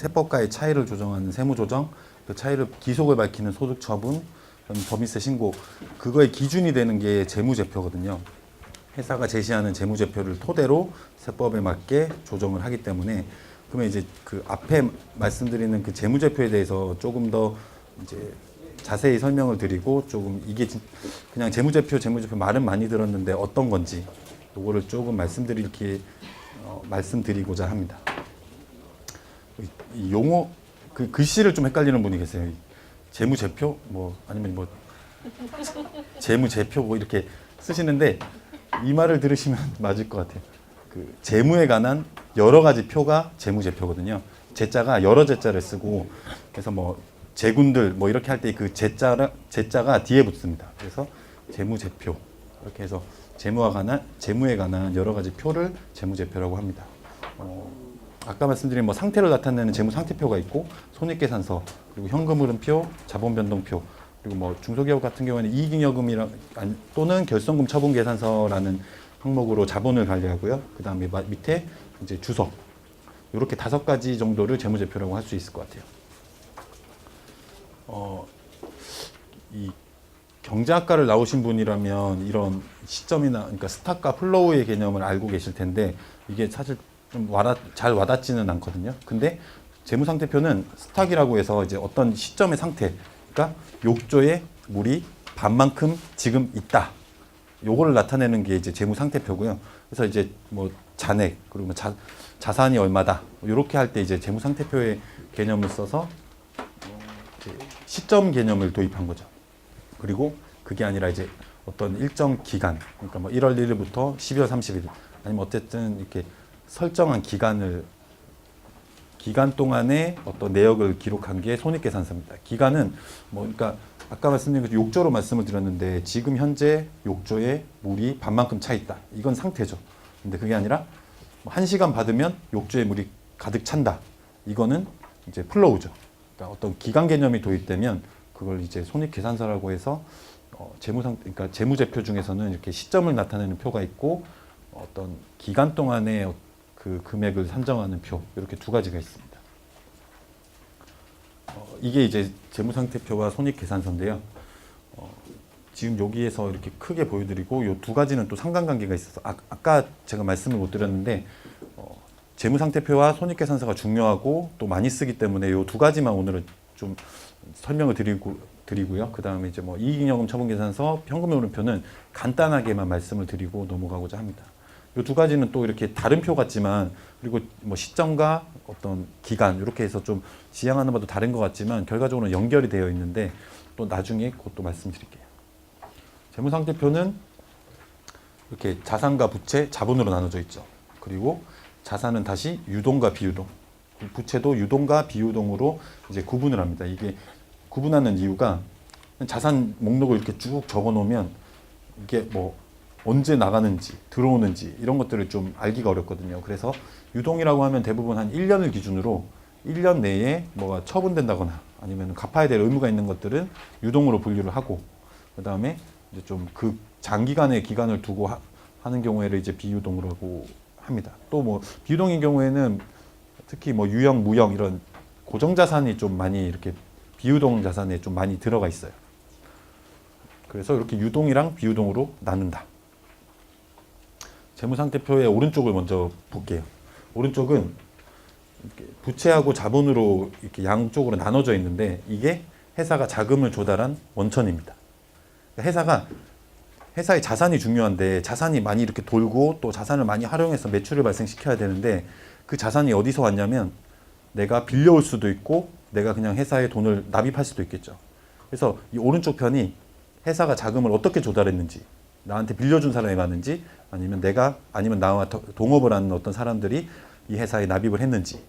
세법과의 차이를 조정하는 세무조정, 그 차이를 기속을 밝히는 소득처분, 법인세 신고, 그거의 기준이 되는 게 재무제표거든요. 회사가 제시하는 재무제표를 토대로 세법에 맞게 조정을 하기 때문에, 그러면 이제 그 앞에 말씀드리는 그 재무제표에 대해서 조금 더 이제 자세히 설명을 드리고, 조금 이게 그냥 재무제표 말은 많이 들었는데 어떤 건지 요거를 조금 말씀드리고자 합니다. 이 용어, 그 글씨를 좀 헷갈리는 분이 계세요. 재무제표 뭐 아니면 뭐 재무제표 뭐 이렇게 쓰시는데, 이 말을 들으시면 맞을 것 같아요. 그 재무에 관한 여러 가지 표가 재무제표거든요. 제자가 여러 제자를 쓰고, 그래서 뭐 제군들 뭐 이렇게 할 때 그 제자가 뒤에 붙습니다. 그래서 재무제표, 이렇게 해서 재무에 관한 여러 가지 표를 재무제표라고 합니다. 아까 말씀드린 뭐 상태를 나타내는 재무상태표가 있고, 손익계산서, 그리고 현금흐름표, 자본변동표, 그리고 뭐 중소기업 같은 경우에는 이익잉여금이랑 또는 결손금 처분계산서라는 항목으로 자본을 관리하고요. 그 다음에 밑에 이제 주석, 이렇게 5가지 정도를 재무제표라고 할 수 있을 것 같아요. 이 경제학과를 나오신 분이라면 이런 시점이나, 그러니까 스탁과 플로우의 개념을 알고 계실 텐데, 이게 사실 좀 잘 와닿지는 않거든요. 근데 재무상태표는 스탁이라고 해서 이제 어떤 시점의 상태, 그러니까 욕조에 물이 반만큼 지금 있다, 요거를 나타내는 게 이제 재무상태표고요. 그래서 이제 뭐 잔액, 그리고 뭐 자산이 얼마다, 이렇게 할 때 이제 재무상태표의 개념을 써서 시점 개념을 도입한 거죠. 그리고 그게 아니라 이제 어떤 일정 기간, 그러니까 뭐 1월 1일부터 12월 30일, 아니면 어쨌든 이렇게 설정한 기간 동안에 어떤 내역을 기록한 게 손익계산서입니다. 기간은 뭐, 그러니까 아까 말씀드린 그 욕조로 말씀을 드렸는데, 지금 현재 욕조에 물이 반만큼 차 있다, 이건 상태죠. 근데 그게 아니라 1시간 받으면 욕조에 물이 가득 찬다, 이거는 이제 플로우죠. 그러니까 어떤 기간 개념이 도입되면 그걸 이제 손익계산서라고 해서 그러니까 재무제표 중에서는 이렇게 시점을 나타내는 표가 있고, 어떤 기간 동안의 그 금액을 산정하는 표, 이렇게 2가지가 있습니다. 이게 이제 재무상태표와 손익계산서인데요. 지금 여기에서 이렇게 크게 보여드리고, 이 2가지는 또 상관관계가 있어서 아까 제가 말씀을 못 드렸는데, 재무상태표와 손익계산서가 중요하고 또 많이 쓰기 때문에 이 2가지만 오늘은 좀 설명을 드리고요. 그 다음에 이제 뭐 이익잉여금 처분계산서, 현금흐름표는 간단하게만 말씀을 드리고 넘어가고자 합니다. 이 2가지는 또 이렇게 다른 표 같지만, 그리고 뭐 시점과 어떤 기간, 이렇게 해서 좀 지향하는 바도 다른 것 같지만 결과적으로 연결이 되어 있는데, 또 나중에 그것도 말씀드릴게요. 재무상태표는 이렇게 자산과 부채, 자본으로 나눠져 있죠. 그리고 자산은 다시 유동과 비유동, 부채도 유동과 비유동으로 이제 구분을 합니다. 이게 구분하는 이유가, 자산 목록을 이렇게 쭉 적어 놓으면 이게 뭐 언제 나가는지 들어오는지 이런 것들을 좀 알기가 어렵거든요. 그래서 유동이라고 하면 대부분 한 1년을 기준으로 1년 내에 뭐가 처분된다거나 아니면 갚아야 될 의무가 있는 것들은 유동으로 분류를 하고, 그 다음에 이제 좀 그 장기간의 기간을 두고 하는 경우에를 이제 비유동으로 합니다. 또 뭐 비유동인 경우에는 특히 뭐 유형, 무형 이런 고정 자산이 좀 많이 이렇게 비유동 자산에 좀 많이 들어가 있어요. 그래서 이렇게 유동이랑 비유동으로 나눈다. 재무상태표의 오른쪽을 먼저 볼게요. 오른쪽은 이렇게 부채하고 자본으로 이렇게 양쪽으로 나눠져 있는데, 이게 회사가 자금을 조달한 원천입니다. 회사의 자산이 중요한데, 자산이 많이 이렇게 돌고 또 자산을 많이 활용해서 매출을 발생시켜야 되는데, 그 자산이 어디서 왔냐면 내가 빌려올 수도 있고 내가 그냥 회사에 돈을 납입할 수도 있겠죠. 그래서 이 오른쪽 편이 회사가 자금을 어떻게 조달했는지, 나한테 빌려준 사람이 많은지, 아니면 나와 동업을 하는 어떤 사람들이 이 회사에 납입을 했는지,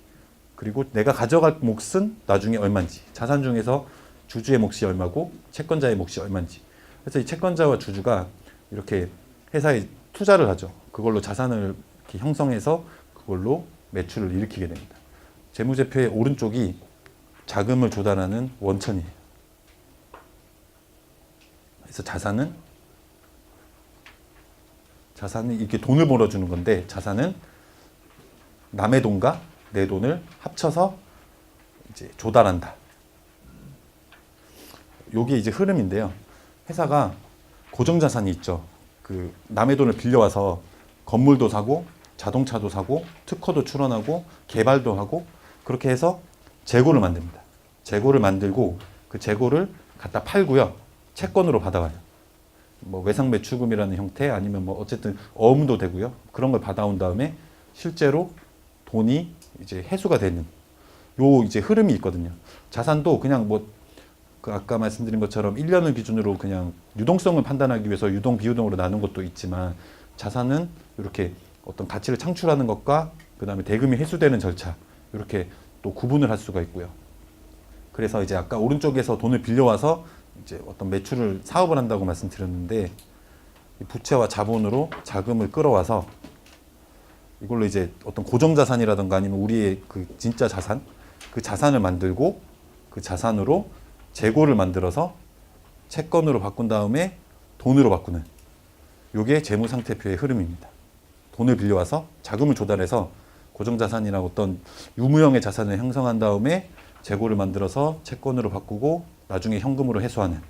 그리고 내가 가져갈 몫은 나중에 얼마인지, 자산 중에서 주주의 몫이 얼마고 채권자의 몫이 얼마인지. 그래서 이 채권자와 주주가 이렇게 회사에 투자를 하죠. 그걸로 자산을 이렇게 형성해서 그걸로 매출을 일으키게 됩니다. 재무제표의 오른쪽이 자금을 조달하는 원천이에요. 그래서 자산은 이렇게 돈을 벌어주는 건데, 자산은 남의 돈과 내 돈을 합쳐서 이제 조달한다. 요게 이제 흐름인데요. 회사가 고정자산이 있죠. 그 남의 돈을 빌려와서 건물도 사고 자동차도 사고 특허도 출원하고 개발도 하고 그렇게 해서 재고를 만듭니다. 재고를 만들고 그 재고를 갖다 팔고요. 채권으로 받아와요. 뭐 외상매출금이라는 형태 아니면 뭐 어쨌든 어음도 되고요. 그런 걸 받아온 다음에 실제로 돈이 이제 회수가 되는 요 이제 흐름이 있거든요. 자산도 그냥 뭐 그 아까 말씀드린 것처럼 1년을 기준으로 그냥 유동성을 판단하기 위해서 유동 비유동으로 나눈 것도 있지만 자산은 이렇게 어떤 가치를 창출하는 것과 그다음에 대금이 회수되는 절차 이렇게 또 구분을 할 수가 있고요. 그래서 이제 아까 오른쪽에서 돈을 빌려와서 이제 어떤 매출을 사업을 한다고 말씀드렸는데 부채와 자본으로 자금을 끌어와서 이걸로 이제 어떤 고정자산이라든가 아니면 우리의 그 진짜 자산 그 자산을 만들고 그 자산으로 재고를 만들어서 채권으로 바꾼 다음에 돈으로 바꾸는 이게 재무상태표의 흐름입니다. 돈을 빌려와서 자금을 조달해서 고정자산이나 어떤 유무형의 자산을 형성한 다음에 재고를 만들어서 채권으로 바꾸고 나중에 현금으로 회수하는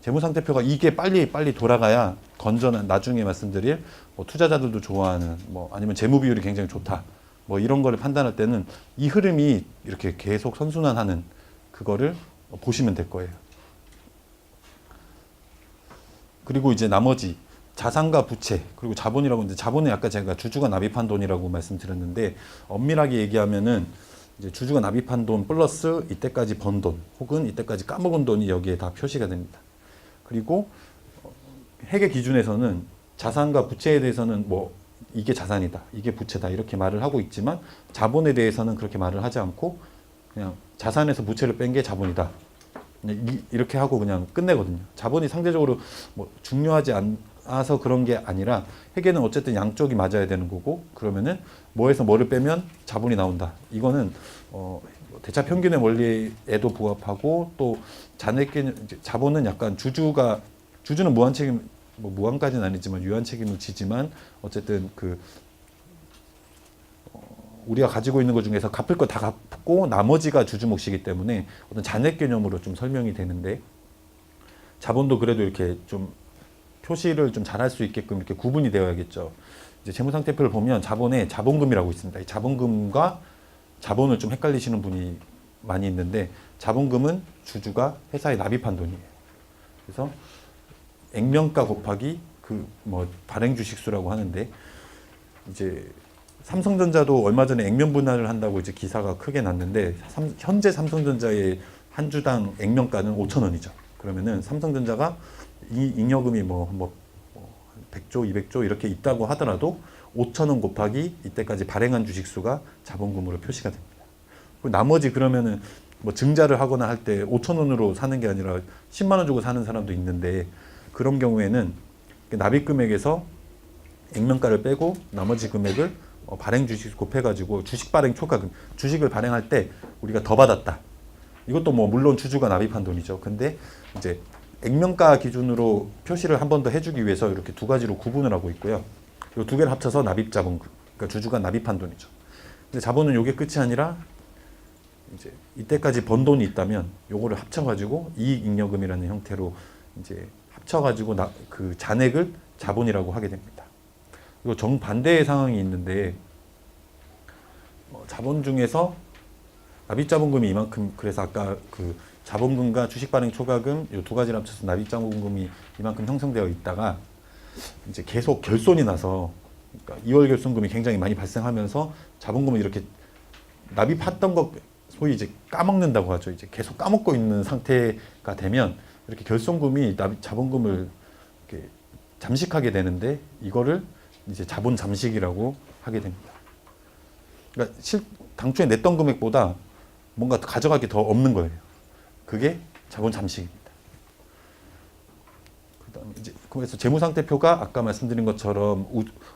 재무상태표가 이게 빨리 돌아가야 건전한 나중에 말씀드릴 뭐 투자자들도 좋아하는 뭐 아니면 재무 비율이 굉장히 좋다 뭐 이런 거를 판단할 때는 이 흐름이 이렇게 계속 선순환하는 그거를 보시면 될 거예요. 그리고 이제 나머지 자산과 부채 그리고 자본이라고 이제 자본은 아까 제가 주주가 납입한 돈이라고 말씀드렸는데 엄밀하게 얘기하면은 이제 주주가 납입한 돈 플러스 이때까지 번 돈 혹은 이때까지 까먹은 돈이 여기에 다 표시가 됩니다. 그리고 회계 기준에서는 자산과 부채에 대해서는 뭐 이게 자산이다, 이게 부채다 이렇게 말을 하고 있지만 자본에 대해서는 그렇게 말을 하지 않고 그냥 자산에서 부채를 뺀 게 자본이다. 이렇게 하고 그냥 끝내거든요. 자본이 상대적으로 뭐 중요하지 않아서 그런 게 아니라 회계는 어쨌든 양쪽이 맞아야 되는 거고 그러면은 뭐에서 뭐를 빼면 자본이 나온다. 이거는 대차 평균의 원리에도 부합하고 또 잔액 자본은 약간 주주는 무한 책임 뭐 무한까지는 아니지만 유한 책임을 지지만 어쨌든 그 우리가 가지고 있는 것 중에서 갚을 거 다 갚고 나머지가 주주 몫이기 때문에 어떤 잔액 개념으로 좀 설명이 되는데 자본도 그래도 이렇게 좀 표시를 좀 잘할 수 있게끔 이렇게 구분이 되어야겠죠. 이제 재무상태표를 보면 자본에 자본금이라고 있습니다. 이 자본금과 자본을 좀 헷갈리시는 분이 많이 있는데 자본금은 주주가 회사에 납입한 돈이에요. 그래서 액면가 곱하기 그 뭐 발행 주식수라고 하는데 이제 삼성전자도 얼마 전에 액면 분할을 한다고 이제 기사가 크게 났는데 현재 삼성전자의 한 주당 액면가는 5,000원이죠. 그러면은 삼성전자가 이 잉여금이 뭐 100조, 200조 이렇게 있다고 하더라도 5,000원 곱하기 이때까지 발행한 주식수가 자본금으로 표시가 됩니다. 그리고 나머지 그러면은 뭐 증자를 하거나 할 때 5,000원으로 사는 게 아니라 10만 원 주고 사는 사람도 있는데 그런 경우에는 납입 금액에서 액면가를 빼고 나머지 금액을 발행 주식 곱해가지고 주식 발행 초과금 주식을 발행할 때 우리가 더 받았다. 이것도 뭐 물론 주주가 납입한 돈이죠. 근데 이제 액면가 기준으로 표시를 한 번 더 해주기 위해서 이렇게 두 가지로 구분을 하고 있고요. 이 두 개를 합쳐서 납입자본금. 그러니까 주주가 납입한 돈이죠. 근데 자본은 이게 끝이 아니라 이제 이때까지 번 돈이 있다면 요거를 합쳐가지고 이익잉여금이라는 형태로 이제 합쳐가지고 그 잔액을 자본이라고 하게 됩니다. 그리고 정반대의 상황이 있는데 자본 중에서 납입자본금이 이만큼 그래서 아까 그 자본금과 주식 발행 초과금 이 두 가지를 합쳐서 납입자본금이 이만큼 형성되어 있다가 이제 계속 결손이 나서 그러니까 2월 결손금이 굉장히 많이 발생하면서 자본금을 이렇게 납입했던 것 소위 이제 까먹는다고 하죠. 이제 계속 까먹고 있는 상태가 되면 이렇게 결손금이 자본금을 이렇게 잠식하게 되는데 이거를 이제 자본 잠식이라고 하게 됩니다. 그러니까 당초에 냈던 금액보다 뭔가 가져갈 게 더 없는 거예요. 그게 자본 잠식입니다. 그다음에 이제 그래서 재무상태표가 아까 말씀드린 것처럼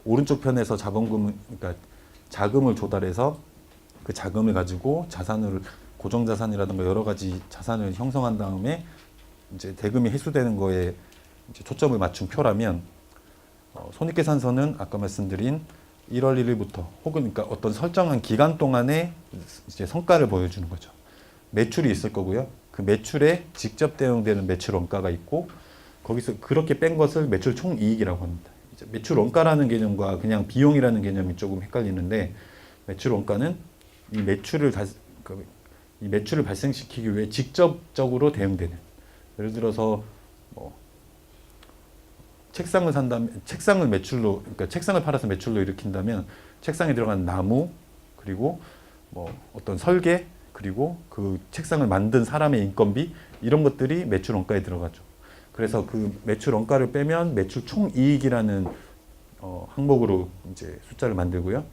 오른쪽 편에서 그러니까 자금을 조달해서 그 자금을 가지고 자산을 고정자산이라든가 여러 가지 자산을 형성한 다음에 이제 대금이 회수되는 거에 이제 초점을 맞춘 표라면 손익계산서는 아까 말씀드린 1월 1일부터 혹은 그러니까 어떤 설정한 기간 동안에 이제 성과를 보여주는 거죠. 매출이 있을 거고요. 그 매출에 직접 대응되는 매출 원가가 있고 거기서 그렇게 뺀 것을 매출 총이익이라고 합니다. 이제 매출 원가라는 개념과 그냥 비용이라는 개념이 조금 헷갈리는데 매출 원가는 이 매출을 이 매출을 발생시키기 위해 직접적으로 대응되는 예를 들어서 뭐 책상을 산다면 책상을 매출로 그러니까 책상을 팔아서 매출로 일으킨다면 책상에 들어간 나무 그리고 뭐 어떤 설계 그리고 그 책상을 만든 사람의 인건비 이런 것들이 매출 원가에 들어가죠. 그래서 그 매출 원가를 빼면 매출 총이익이라는 항목으로 이제 숫자를 만들고요.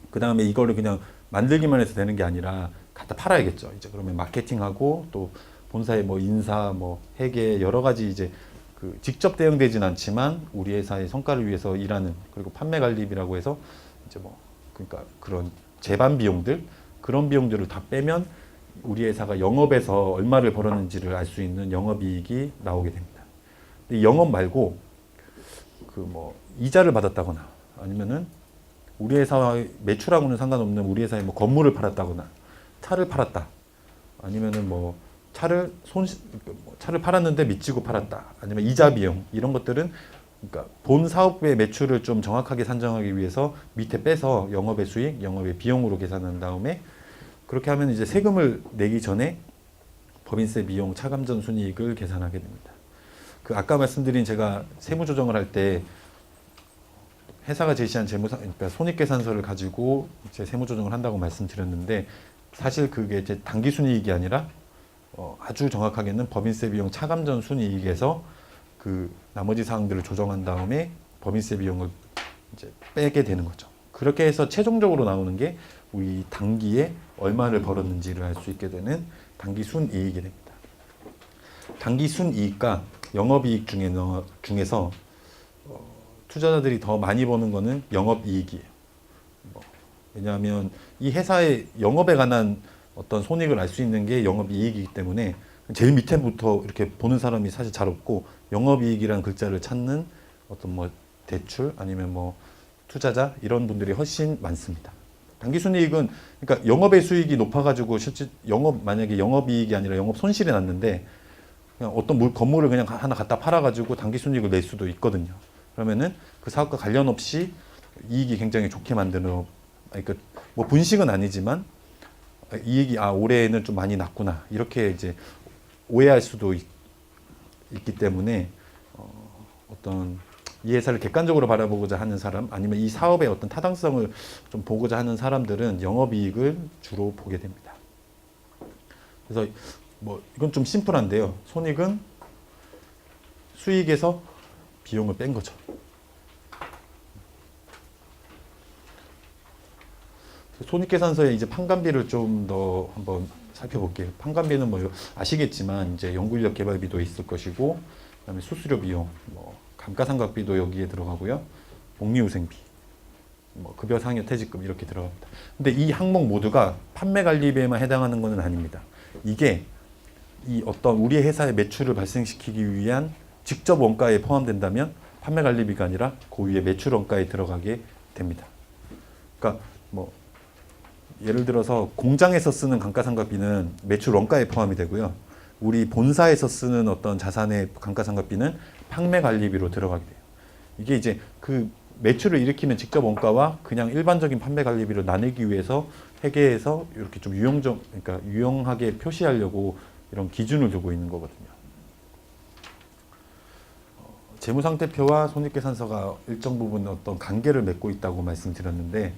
그 다음에 이거를 그냥 만들기만 해서 되는 게 아니라 갖다 팔아야겠죠. 이제 그러면 마케팅하고 또 본사의 뭐 인사, 뭐 회계 여러 가지 이제 그 직접 대응되진 않지만 우리 회사의 성과를 위해서 일하는 그리고 판매 관리비라고 해서 이제 뭐 그러니까 그런 제반 비용들 그런 비용들을 다 빼면 우리 회사가 영업에서 얼마를 벌었는지를 알 수 있는 영업이익이 나오게 됩니다. 근데 영업 말고 그 뭐 이자를 받았다거나 아니면은 우리 회사의 매출하고는 상관없는 우리 회사의 뭐 건물을 팔았다거나 차를 팔았다 아니면은 뭐 차를 팔았는데 미치고 팔았다 아니면 이자 비용 이런 것들은 그러니까 본 사업의 매출을 좀 정확하게 산정하기 위해서 밑에 빼서 영업의 수익, 영업의 비용으로 계산한 다음에 그렇게 하면 이제 세금을 내기 전에 법인세 비용 차감전 순이익을 계산하게 됩니다. 그 아까 말씀드린 제가 세무 조정을 할 때 회사가 제시한 그러니까 손익계산서를 가지고 이제 세무 조정을 한다고 말씀드렸는데 사실 그게 이제 당기 순이익이 아니라 아주 정확하게는 법인세 비용 차감전 순이익에서 그 나머지 사항들을 조정한 다음에 법인세 비용을 이제 빼게 되는 거죠. 그렇게 해서 최종적으로 나오는 게 우리 단기에 얼마를 벌었는지를 알 수 있게 되는 단기 순이익이 됩니다. 단기 순이익과 영업이익 중에서 투자자들이 더 많이 버는 거는 영업이익이에요. 왜냐하면 이 회사의 영업에 관한 어떤 손익을 알 수 있는 게 영업이익이기 때문에 제일 밑에부터 이렇게 보는 사람이 사실 잘 없고 영업이익이라는 글자를 찾는 어떤 뭐 대출 아니면 뭐 투자자 이런 분들이 훨씬 많습니다. 당기순이익은 그러니까 영업의 수익이 높아가지고 실제 만약에 영업이익이 아니라 영업 손실이 났는데 그냥 어떤 건물을 그냥 하나 갖다 팔아가지고 당기순이익을 낼 수도 있거든요. 그러면은 그 사업과 관련 없이 이익이 굉장히 좋게 만드는 그러니까 뭐 분식은 아니지만 이익이 올해는 좀 많이 났구나 이렇게 이제 오해할 수도 있기 때문에 어떤 이 회사를 객관적으로 바라보고자 하는 사람 아니면 이 사업의 어떤 타당성을 좀 보고자 하는 사람들은 영업이익을 주로 보게 됩니다. 그래서 뭐 이건 좀 심플한데요. 손익은 수익에서 비용을 뺀 거죠. 손익계산서에 이제 판관비를 좀 더 한번 살펴볼게요. 판관비는 뭐 아시겠지만 이제 연구인력 개발비도 있을 것이고, 그다음에 수수료 비용, 뭐 감가상각비도 여기에 들어가고요. 복리후생비, 뭐 급여 상여 퇴직금 이렇게 들어갑니다. 근데 이 항목 모두가 판매관리비에만 해당하는 것은 아닙니다. 이게 이 어떤 우리 회사의 매출을 발생시키기 위한 직접 원가에 포함된다면 판매관리비가 아니라 그 위에 매출 원가에 들어가게 됩니다. 그러니까 뭐 예를 들어서 공장에서 쓰는 감가상각비는 매출 원가에 포함이 되고요. 우리 본사에서 쓰는 어떤 자산의 감가상각비는 판매관리비로 들어가게 돼요. 이게 이제 그 매출을 일으키는 직접 원가와 그냥 일반적인 판매관리비를 나누기 위해서 회계에서 이렇게 좀 그러니까 유용하게 표시하려고 이런 기준을 두고 있는 거거든요. 재무상태표와 손익계산서가 일정 부분 어떤 관계를 맺고 있다고 말씀드렸는데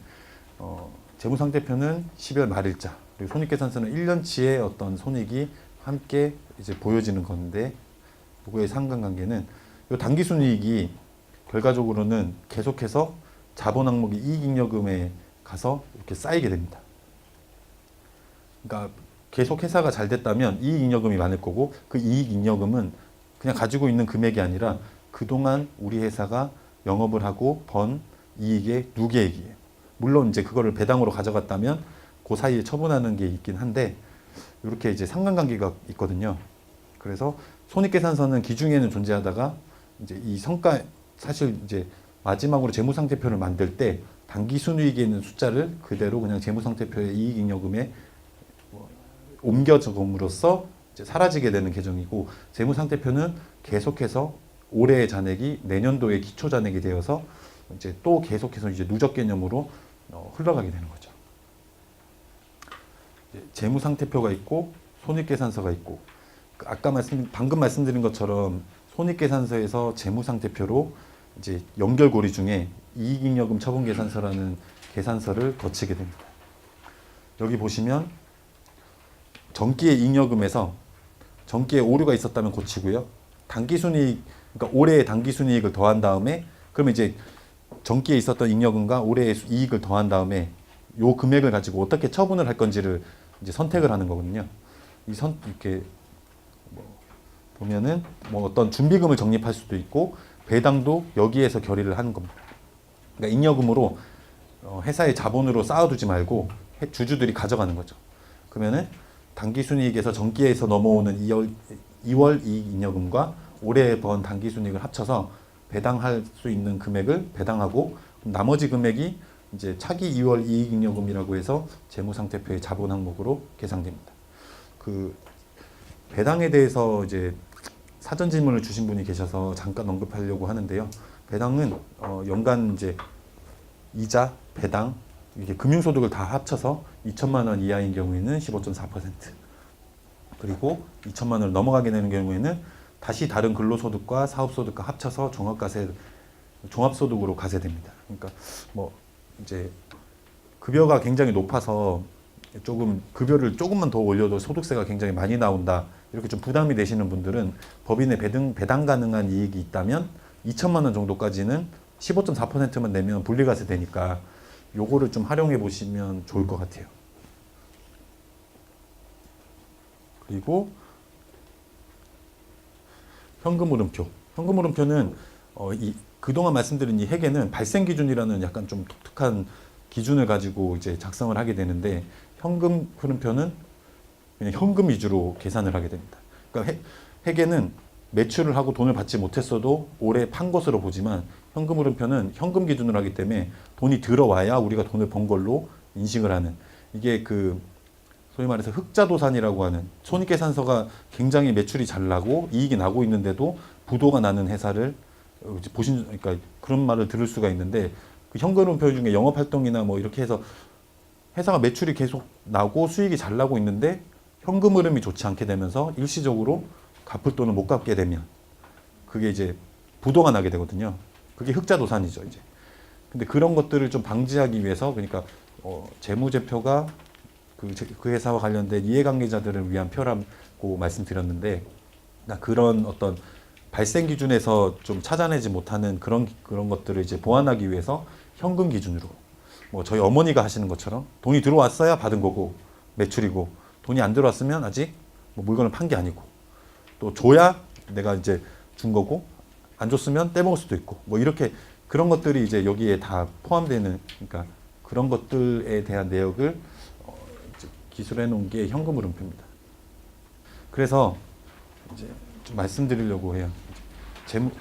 재무상태표는 12월 말일자 그리고 손익계산서는 1년치의 어떤 손익이 함께 이제 보여지는 건데 그거의 상관관계는 이 당기순이익이 결과적으로는 계속해서 자본 항목이 이익잉여금에 가서 이렇게 쌓이게 됩니다. 그러니까 계속 회사가 잘 됐다면 이익잉여금이 많을 거고 그 이익잉여금은 그냥 가지고 있는 금액이 아니라 그동안 우리 회사가 영업을 하고 번 이익의 누계액이에요. 물론 이제 그거를 배당으로 가져갔다면 그 사이에 처분하는 게 있긴 한데 이렇게 이제 상관관계가 있거든요. 그래서 손익계산서는 기중에는 존재하다가 이제 이 성과 사실 이제 마지막으로 재무상태표를 만들 때 당기순이익에 있는 숫자를 그대로 그냥 재무상태표의 이익잉여금에 옮겨줌으로써 이제 사라지게 되는 계정이고, 재무상태표는 계속해서 올해의 잔액이 내년도의 기초 잔액이 되어서 이제 또 계속해서 이제 누적 개념으로 흘러가게 되는 거죠. 재무상태표가 있고 손익계산서가 있고, 아까 방금 말씀드린 것처럼 손익계산서에서 재무상태표로 이제 연결고리 중에 이익잉여금 처분계산서라는 계산서를 거치게 됩니다. 여기 보시면 전기의 잉여금에서 전기에 오류가 있었다면 고치고요. 당기순이익, 그러니까 올해의 당기순이익을 더한 다음에, 그러면 이제 전기에 있었던 잉여금과 올해의 이익을 더한 다음에 요 금액을 가지고 어떻게 처분을 할 건지를 이제 선택을 하는 거거든요. 이렇게 보면은 어떤 준비금을 적립할 수도 있고 배당도 여기에서 결의를 하는 겁니다. 그러니까 잉여금으로 회사의 자본으로 쌓아두지 말고 주주들이 가져가는 거죠. 그러면은 당기순이익에서 전기에서 넘어오는 2월 이익 잉여금과 올해 번 당기순이익을 합쳐서 배당할 수 있는 금액을 배당하고, 나머지 금액이 이제 차기 2월 이익 잉여금이라고 해서 재무상태표의 자본 항목으로 계상됩니다. 그 배당에 대해서 이제 사전 질문을 주신 분이 계셔서 잠깐 언급하려고 하는데요. 배당은 연간 이제 이자, 배당, 이게 금융소득을 다 합쳐서 2천만 원 이하인 경우에는 15.4%, 그리고 2천만 원을 넘어가게 되는 경우에는 다시 다른 근로소득과 사업소득과 합쳐서 종합소득으로 가세됩니다. 그러니까 이제 급여가 굉장히 높아서 조금 급여를 조금만 더 올려도 소득세가 굉장히 많이 나온다, 이렇게 좀 부담이 되시는 분들은 법인에 배당 가능한 이익이 있다면 2천만 원 정도까지는 15.4%만 내면 분리과세 되니까 요거를 좀 활용해 보시면 좋을 것 같아요. 그리고 현금흐름표. 현금흐름표는 그동안 말씀드린 이 회계는 발생기준이라는 약간 좀 독특한 기준을 가지고 이제 작성을 하게 되는데, 현금흐름표는 그냥 현금 위주로 계산을 하게 됩니다. 그러니까 회계는 매출을 하고 돈을 받지 못했어도 올해 판 것으로 보지만, 현금흐름표는 현금 기준으로 하기 때문에 돈이 들어와야 우리가 돈을 번 걸로 인식을 하는, 이게 소위 말해서 흑자도산이라고 하는, 손익계산서가 굉장히 매출이 잘 나고 이익이 나고 있는데도 부도가 나는 회사를 그러니까 그런 말을 들을 수가 있는데, 그 현금흐름표 중에 영업활동이나 이렇게 해서 회사가 매출이 계속 나고 수익이 잘 나고 있는데 현금 흐름이 좋지 않게 되면서 일시적으로 갚을 돈을 못 갚게 되면 그게 이제 부도가 나게 되거든요. 그게 흑자도산이죠, 이제. 근데 그런 것들을 좀 방지하기 위해서, 그러니까 재무제표가 그 회사와 관련된 이해관계자들을 위한 표라고 말씀드렸는데, 그런 어떤 발생 기준에서 좀 찾아내지 못하는 그런 것들을 이제 보완하기 위해서 현금 기준으로, 저희 어머니가 하시는 것처럼 돈이 들어왔어야 받은 거고 매출이고, 돈이 안 들어왔으면 아직 물건을 판 게 아니고, 또 줘야 내가 이제 준 거고, 안 줬으면 떼먹을 수도 있고, 이렇게 그런 것들이 이제 여기에 다 포함되는, 그러니까 그런 것들에 대한 내역을 기술해 놓은 게 현금흐름표입니다. 그래서 이제 좀 말씀드리려고 해요.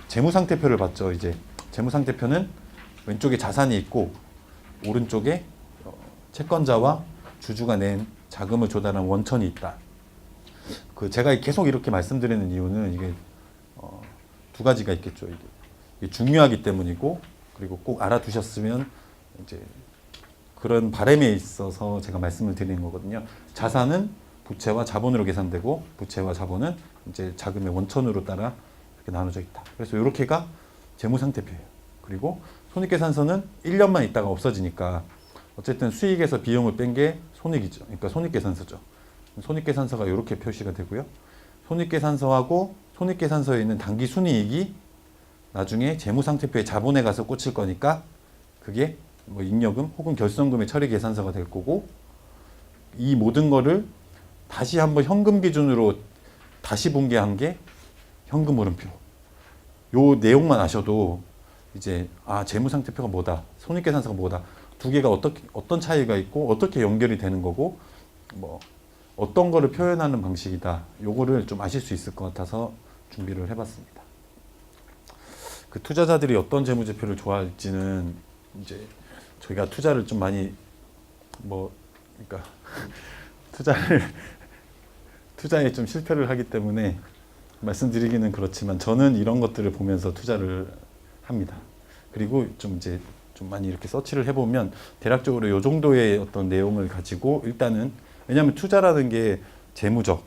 재무상태표를 봤죠. 이제 재무상태표는 왼쪽에 자산이 있고 오른쪽에 채권자와 주주가 낸 자금을 조달한 원천이 있다. 제가 계속 이렇게 말씀드리는 이유는 이게 두 가지가 있겠죠. 이게 중요하기 때문이고, 그리고 꼭 알아두셨으면 이제 그런 바람에 있어서 제가 말씀을 드리는 거거든요. 자산은 부채와 자본으로 계산되고, 부채와 자본은 이제 자금의 원천으로 따라 이렇게 나눠져 있다. 그래서 이렇게가 재무상태표예요. 그리고 손익계산서는 1년만 있다가 없어지니까 어쨌든 수익에서 비용을 뺀 게 손익이죠. 그러니까 손익계산서죠. 손익계산서가 이렇게 표시가 되고요. 손익계산서하고 손익계산서에 있는 당기순이익이 나중에 재무상태표의 자본에 가서 꽂힐 거니까 그게 잉여금 혹은 결손금의 처리계산서가 될 거고, 이 모든 거를 다시 한번 현금 기준으로 다시 분개한 게 현금흐름표. 요 내용만 아셔도 이제 재무상태표가 뭐다, 손익계산서가 뭐다, 두 개가 어떤 차이가 있고 어떻게 연결이 되는 거고, 어떤 거를 표현하는 방식이다, 요거를 좀 아실 수 있을 것 같아서 준비를 해봤습니다. 그 투자자들이 어떤 재무제표를 좋아할지는 이제 저희가 투자를 좀 많이 그러니까 투자를 투자에 좀 실패를 하기 때문에 말씀드리기는 그렇지만 저는 이런 것들을 보면서 투자를 합니다. 그리고 좀 이제 좀 많이 이렇게 서치를 해보면 대략적으로 이 정도의 어떤 내용을 가지고 일단은 왜냐하면 투자라는 게 재무적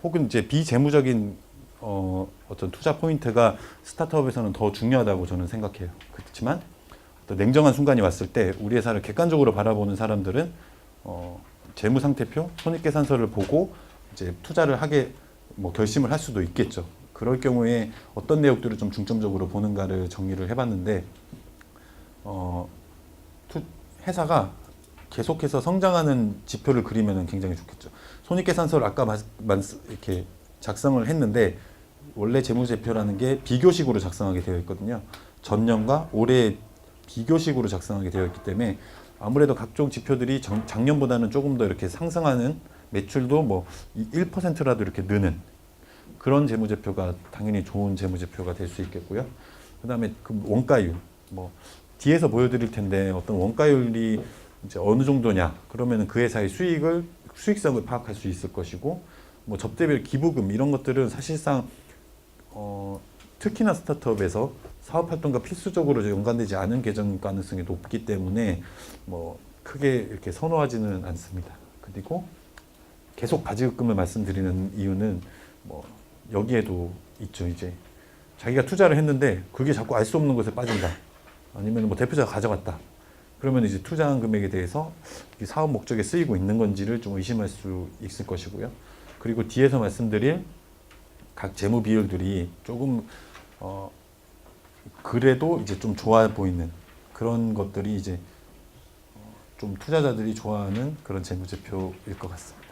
혹은 이제 비재무적인 어떤 투자 포인트가 스타트업에서는 더 중요하다고 저는 생각해요. 그렇지만 또 냉정한 순간이 왔을 때 우리 회사를 객관적으로 바라보는 사람들은 재무 상태표, 손익계산서를 보고 이제 투자를 하게 뭐 결심을 할 수도 있겠죠. 그럴 경우에 어떤 내용들을 좀 중점적으로 보는가를 정리를 해봤는데 회사가 계속해서 성장하는 지표를 그리면 굉장히 좋겠죠. 손익계산서를 아까 이렇게 작성을 했는데 원래 재무제표라는 게 비교식으로 작성하게 되어 있거든요. 전년과 올해 비교식으로 작성하게 되어 있기 때문에 아무래도 각종 지표들이 작년보다는 조금 더 이렇게 상승하는 매출도 뭐 1%라도 이렇게 느는 그런 재무제표가 당연히 좋은 재무제표가 될 수 있겠고요. 그다음에 그 원가율 뭐 뒤에서 보여드릴 텐데 어떤 원가율이 이제 어느 정도냐 그러면은 그 회사의 수익성을 파악할 수 있을 것이고 뭐 접대별 기부금 이런 것들은 사실상 특히나 스타트업에서 사업활동과 필수적으로 연관되지 않은 계정 가능성이 높기 때문에 뭐 크게 이렇게 선호하지는 않습니다. 그리고 계속 바지급금을 말씀드리는 이유는 뭐 여기에도 있죠. 이제 자기가 투자를 했는데 그게 자꾸 알 수 없는 것에 빠진다. 아니면 뭐 대표자가 가져갔다. 그러면 이제 투자한 금액에 대해서 사업 목적에 쓰이고 있는 건지를 좀 의심할 수 있을 것이고요. 그리고 뒤에서 말씀드릴 각 재무 비율들이 조금 그래도 이제 좀 좋아 보이는 그런 것들이 이제 좀 투자자들이 좋아하는 그런 재무제표일 것 같습니다.